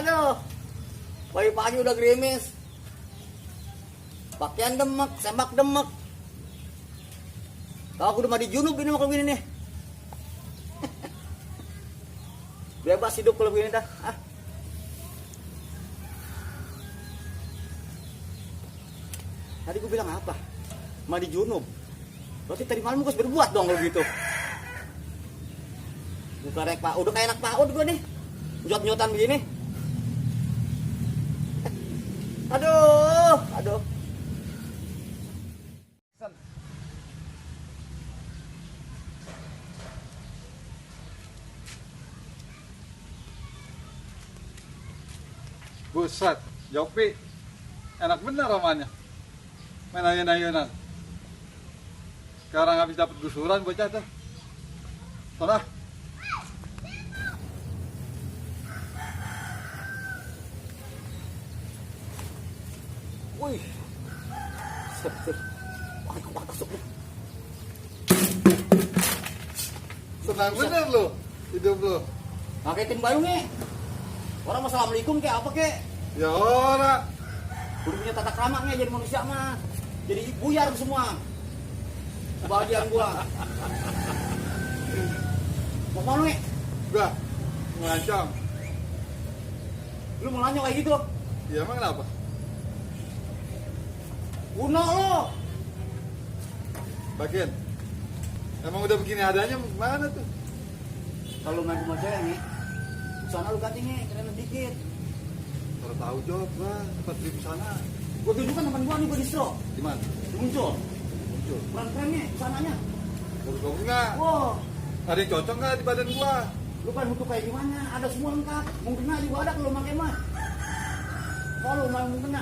Aduh, pagi-pagi udah gerimis. Pakaian demek, semak demek. Kalau aku udah mandi junub ini mau begini nih. Bebas hidup kalau begini dah. Ah. Tadi gue bilang apa? Mandi junub. Berarti tadi malam gue harus berbuat dong kalau gitu. Bukan rek Pak, udah kayak anak PAUD gue nih. Nyot-nyotan begini. Aduh. Buset, Jopi, enak bener romannya. Main ayun-ayunan. Sekarang habis dapat gusuran bocah tuh. Sana. Wih. Senang bener lo hidup lo. Pakai tim baru nih. Orang assalamualaikum kayak apa kek? Ya ora. Udah punya tata kramaknya jadi manusia mah. Jadi buyar semua. Kebahagiaan gua. Mau kemana nih? Gua ngancam. Lu mau nanya kayak gitu? Ya emang kenapa? Kuno lo. Bagian. Emang udah begini adanya mana tuh? Kalau main rumah cewek nih, sana lu ganti nih, keren dikit. Kalau tahu job gua tempat beli sana. Gua tunjukkan teman gua nih, gua distro. Di mana? Muncul. Muncul. Keren nih sananya. Bagus-bagus enggak? Wow. Ada yang cocok nggak di badan gua? Lu kan butuh kayak gimana? Ada semua lengkap. Mungkin juga ada kalau pakai mah. Mau lu mau mungkin.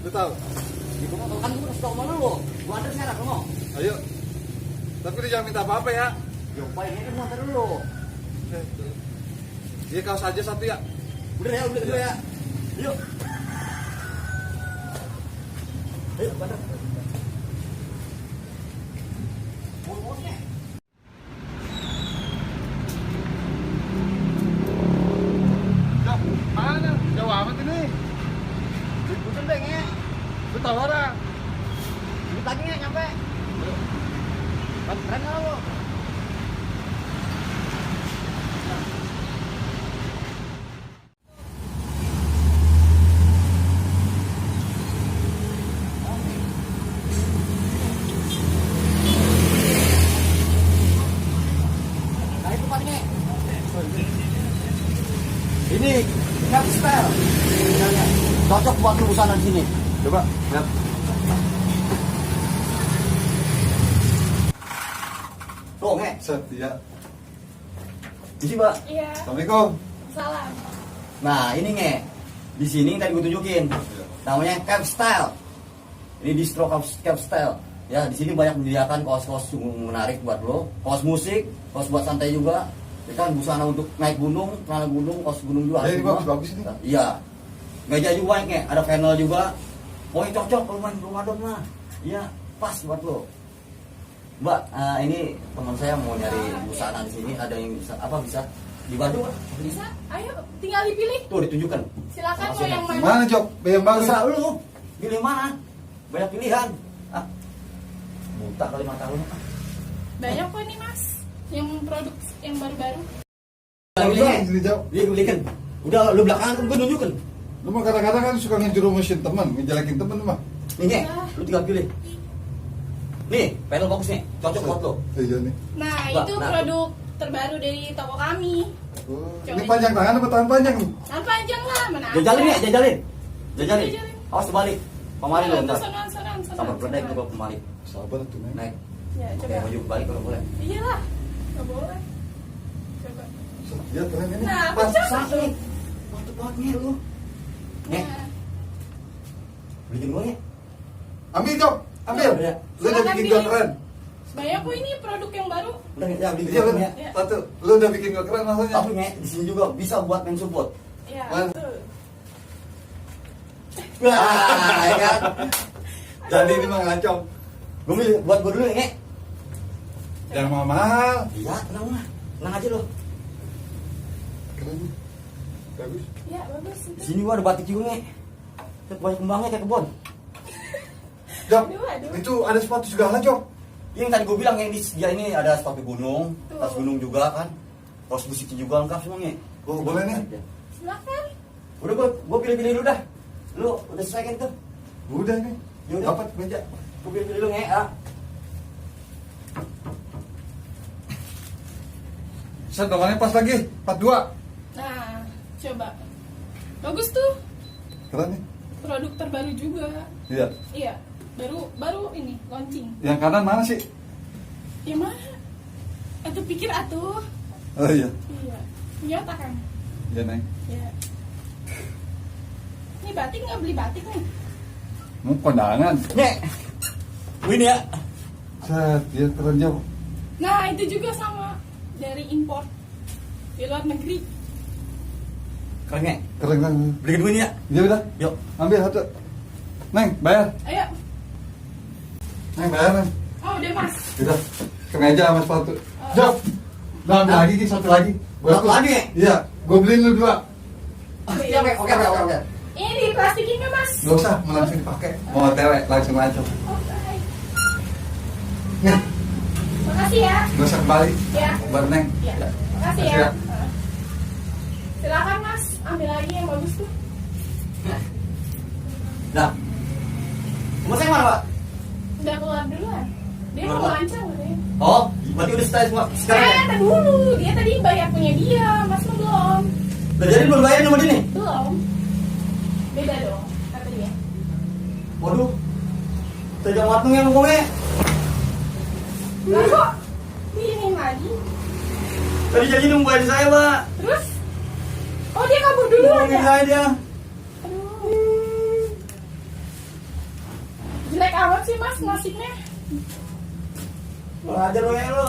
Lu tahu? Gitu kan gua kasih tau sama lu. Gua ada sekarang lu mau. Ayo. Tapi dia jangan minta apa-apa ya. Yo, paling ini mau antar lu. Dia kaos aja satu ya. Udah ya. Yuk. Ayo, bandar. Bos-bosnya. Jauh, mana? Jauh amat ini. Bukan deh, nge. Lu tahu orang? Dikit lagi nge, nyampe. Keren nggak lo? Nah itu Pak, Nge. Ini cap style. Cocok buat lu busana di sini. Coba, lihat. Tuh, Nge. Set, ya. Di sini, Pak. Iya, Assalamualaikum. salam. Nah, ini Nge. Di sini tadi gue tunjukin. Namanya cap style. Ini distro cap style. Ya, di sini banyak menyediakan kaos-kaos menarik buat lo. Kaos musik, kaos buat santai juga. Ya kan busana untuk naik gunung, celana gunung, kaos gunung juga. Ya, ini semua. bagus ini. Iya. Meja juga banyak Nge. Ada panel juga. Pokoknya cocok kalau main Ramadan mah. Iya, pas buat lo. Mbak, ini teman saya mau nyari busana di sini. Ada yang bisa dibantu? Bisa? Ayo, tinggal dipilih. Tuh ditunjukkan. Silakan Makasih, mau yang Nge. mana? Mana job? Yang bagus. Terserah lu, pilih mana? Banyak pilihan. Ah, buta kali mata lu. Banyak kok nih mas, yang produk yang baru-baru. Pilih, Sini jauh. dia pilihin. Udah lu belakangan kan gue nunjukin. Lu mah kadang-kadang kan suka ngejerumusin teman, ngejelekin teman mah. Nih, Nge, lu tinggal pilih. Nih, panel bagus nih, cocok buat lo. Iya nih. Nah, Mbak, itu nah. produk terbaru dari toko kami. Oh, Coba ini panjang tangan apa tangan panjang nih? Nah, panjang lah, mana Jajalin ada. ya, jajalin. Jajalin. Jajalin. Awas terbalik. Pemarin lo ntar. Sonan. Sama beledek juga pemarin. Sabar tuh, Neng. Naik. Ya, Oke, coba. maju balik kalau boleh. Iyalah, nggak boleh. Coba. Dia keren ini. Nah, Pas betul. sakit. Mantep banget Nge lu. Nge, Nah, beliin gue Nge. Ambil job, ambil. Ya. Lu udah Silakan bikin gua pilih. keren. banyak kok ini produk yang baru. Udah ya, beliin Iya gue lu, ya. satu. Lu udah bikin gua keren maksudnya. Tapi Nge, di sini juga bisa buat main support. Iya, Mana? betul. Wah, ya kan? Jadi ini mah ngancong. Gue milih buat gue dulu ya, Nge. Yang mahal. Iya, tenang mah. Tenang aja lo. Keren. Bagus. Ya bagus Di itu. sini gua ada batik juga nge. Lihat banyak kembangnya kayak kebon. Jok, Aduh. itu ada sepatu segala, Jok. Yang tadi gue bilang yang di dia ini ada sepatu gunung, Tuh. tas gunung juga kan. Kaos musiknya juga lengkap semuanya. Oh, boleh nih. Silakan. Udah gua pilih-pilih dulu dah. Lu udah selesai kan tuh? Udah nih. Yaudah. Dapat meja. Gua pilih-pilih dulu nge. Ah. Set nomornya pas lagi, 42. Nah, coba. Bagus tuh. Keren nih. Produk terbaru juga. Iya. Iya. Baru ini launching. Yang kanan mana sih? Yang mana? Atuh pikir atuh. Oh iya. Iya. Punya otak kan? Iya, Neng. Iya. Ini batik nggak beli batik nih? Mau kondangan. Nge. Ini ya. Set, dia keren, Jok. Nah, itu juga sama dari import di luar negeri. Keren nge. Keren kan? Beliin gue ini ya. Iya udah. Yuk. Ambil satu. Neng, bayar. Ayo. Neng, bayar, Neng. Oh, udah mas. Udah. Ke meja sama sepatu. Jok. Nah, ambil lagi nih, satu lagi. Satu lagi, ya? Iya. Gue beliin lu 2. Oke. Ini di plastikin nggak mas? Gak usah, mau langsung dipakai. Mau OTW, langsung aja. Oke. Nih, Makasih ya. gak usah kembali. Ya. Buat Neng. Ya. Makasih Makasih ya. ya. Silakan mas, ambil lagi yang bagus tuh. Nah. Rumah saya mana, Pak? Udah keluar duluan. Dia Keluar, mau Pak. lancar katanya. Oh, berarti udah selesai semua. Sekarang ya? Tar dulu. Dia tadi bayar punya dia, mas mah belum. Udah jadi belum bayar sama dia nih? Belum. Beda dong, kata dia. Waduh. Tidak mateng ya ngomongnya. Lah kok? Ini lagi. Tadi janji nunggu bayar saya, Pak. Terus? Oh dia kabur duluan Ngomongin ya? saya dia. Aduh. Jelek amat sih mas nasibnya. Belajar lo ya lo.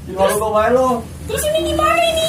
Di bawah lo bayar lo. Terus ini gimana ini?